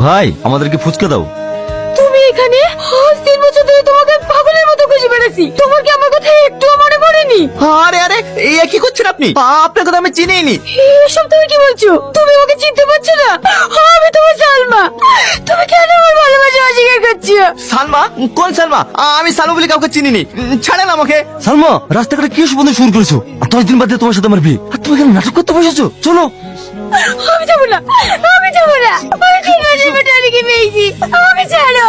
ভাই আমাদেরকে ফুচকা দাও। তুমি এখানে আজ 3 বছর ধরে তোমাকে পাগলের মতো খুঁজে বেড়াচ্ছি, তোমার কি আমার কথা একটুও মনে পড়েনি? আরে আরে এই কি করছেন আপনি? আপনার কথা আমি চিনিই নি। এসব তুমি কি বলছো? তুমি আমাকে চিনতে পারছো না? আমি তোমার সালমা। তুমি কেন আমার ভালোবাসা অস্বীকার করছো? সালমা? কোন সালমা? আমি সালমা বলে কাউকে চিনিনি। ছাড়েন আমাকে। সালমা রাস্তাঘাটে কি বন্ধু শুরু করেছো? আর 10 দিন বাদে তোমার সাথে আমার বিয়ে, আর তুমি কেন নাটক করতে বসেছো? চলো। আমি যাবো না, আমি যাবো না। আমি তোমার বেটারিকে পেয়েছি, আমাকে ছাড়ো।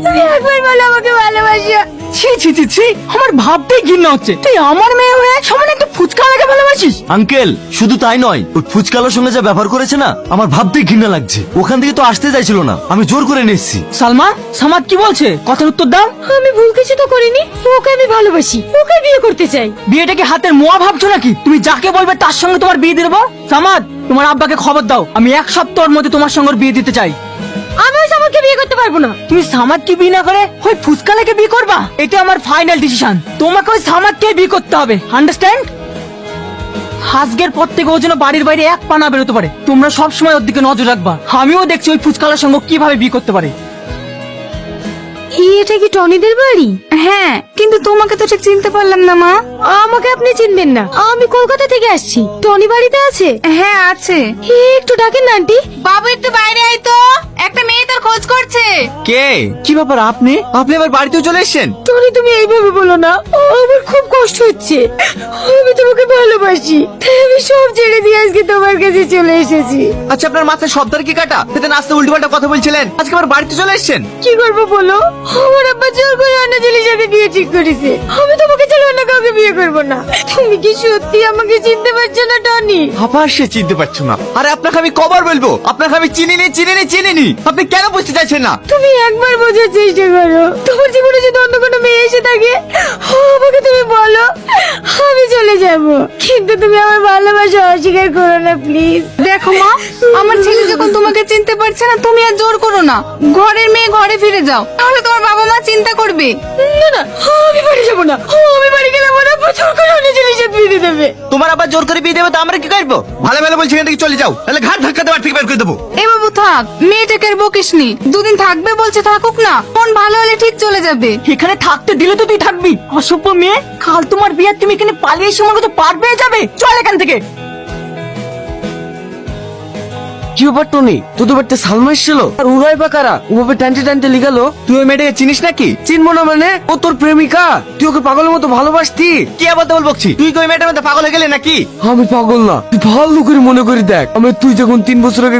তুমি একবার বলো আমাকে ভালোবাসো। ছি ছি ছি ছি, আমার ভাবতেই ঘৃণা হচ্ছে। তুই আমার মেয়ে হয়ে সামনে একটা ফুচকা আমাকে ভালোবাসিস? আঙ্কেল শুধু তাই নয়, ওই ফুচকালার সঙ্গে যা ব্যবহার করেছে না, আমার ভাবতেই ঘৃণা লাগছে। ওখান থেকে তো আসতে চাইছিল না, আমি জোর করে নিয়ে এসেছি। সালমা, সামাদ কি বলছে? কথার উত্তর দাও। আমি ভুল কিছু তো করিনি, ওকে আমি ভালোবাসি, ওকে বিয়ে করতে চাই। বিয়েটাকে হাতের মোয়া ভাবছো নাকি? তুমি যাকে বলবে তার সঙ্গে তোমার বিয়ে দিয়ে দেবো। সামাদ, তোমার আব্বাকে খবর দাও, আমি 1 সপ্তাহের মধ্যে তোমার সঙ্গে ওর বিয়ে দিতে চাই। আমি ওই সামাদকে বিয়ে করতে পারবো না। তুমি সামাদকে বিয়ে না করে ওই ফুচকালাকে বিয়ে করবা? এটা আমার ফাইনাল ডিসিশন। তোমাকে ওই সামাদকে বিয়ে করতে হবে, আন্ডারস্ট্যান্ড? আজকের পর থেকে ও যেন বাড়ির বাইরে এক পা না বেরোতে পারে। তোমরা সব সময় ওর দিকে নজর রাখবা। আমিও দেখছি ওই ফুচকালার সঙ্গে ও কিভাবে বিয়ে করতে পারে। এটা কি টনিদের বাড়ি? হ্যাঁ, কিন্তু তোমাকে তো ঠিক চিনতে পারলাম না মা। আমাকে আপনি চিনবেন না, আমি কলকাতা থেকে আসছি। টনি বাড়িতে আছে? হ্যাঁ আছে। একটু ডাকেন না আন্টি। বাবু একটু বাইরে আয় তো, একটা মেয়ে তোর খোঁজ করছে। কে? কি ব্যাপার? আপনি আবার বাড়িতেও চলে এসেছেন? টনি তুমি এইভাবে বলো না, আমার খুব কষ্ট হচ্ছে। আমি তোমাকে ভালোবাসি, তাই আমি সব ছেড়ে দিয়ে আজকে তোমার কাছে চলে এসেছি। আচ্ছা আপনার মাথায় সবদার কি কাটা? সেদিন আসতে উল্টোপাল্টা কথা বলছিলেন, আজকে আবার বাড়িতে চলে এসেছেন। কি করবো বলো? আমার আব্বা জোর করে অন্য ছেলের সাথে বিয়ে ঠিক করেছে। আমি তোমাকে ছেড়ে অন্য কাউকে বিয়ে করবো না। তুমি কি সত্যি আমাকে চিনতে পারছো না টনি? আবার সে চিনতে পারছো না? আরে আপনাকে আমি কবার বলবো, আপনাকে আমি চিনিনি। আপনি কেন বুঝতে চাইছেন না? তুমি একবার বোঝার চেষ্টা করো। তোমার জীবনে যদি অন্য কোনো মেয়ে এসে থাকে, আমাকে তুমি বলো, আমি চলে যাব। কিন্তু তুমি আমার ভালোবাসা অস্বীকার করো না প্লিজ। দেখো মা, আমার ছেলে যখন তোমাকে চিনতে পারছে না, তুমি আর জোর করো না। ঘরের মেয়ে ঘরে ফিরে যাও, তাহলে তোমার বাবা মা চিন্তা করবে। না না, আমি বাড়ি যাবো না। আমি বাড়ি গেলে আমার আব্বা জোর করে অন্য ছেলের সাথে বিয়ে দিয়ে দেবে। তোমার আবার জোর করে বিয়ে দেবে তো আমরা কি করবো? ভালো ভালো বলছি এখান থেকে চলে যাও, তাহলে ঘাট ধাক্কা দেওয়ার থেকে বের করে দেবো। এ বাবু থাক, মেয়েটাকে আর বকিসনি। 2 দিন থাকবে বলছে, থাকুক না। মন ভালো হলে ঠিক চলে যাবে। এখানে থাকতে দিলে তো তুই থাকবি, অসভ্য মেয়ে। কাল তোমার বিয়ে, তুমি এখানে পালিয়ে এসে আমার কাছে পার পেয়ে যাবে। চল এখান থেকে। কি ব্যাপার টনি? তোদের বাড়িতে সালমা এসেছিল, আর উড়াই বা কারা? ওভাবে টানতে লিগালো। তুই ওই মেয়েটাকে চিনিস নাকি? চিনবো না মানে? ও তোর প্রেমিকা, তুই ওকে পাগলের মতো ভালোবাসতি। কি আবার বলছি? তুই কি ওই মেয়েটার মধ্যে পাগল হয়ে গেলে নাকি? আমি পাগল না, তুই ভালো করে মনে করি দেখ। তুই যখন 3 বছর আগে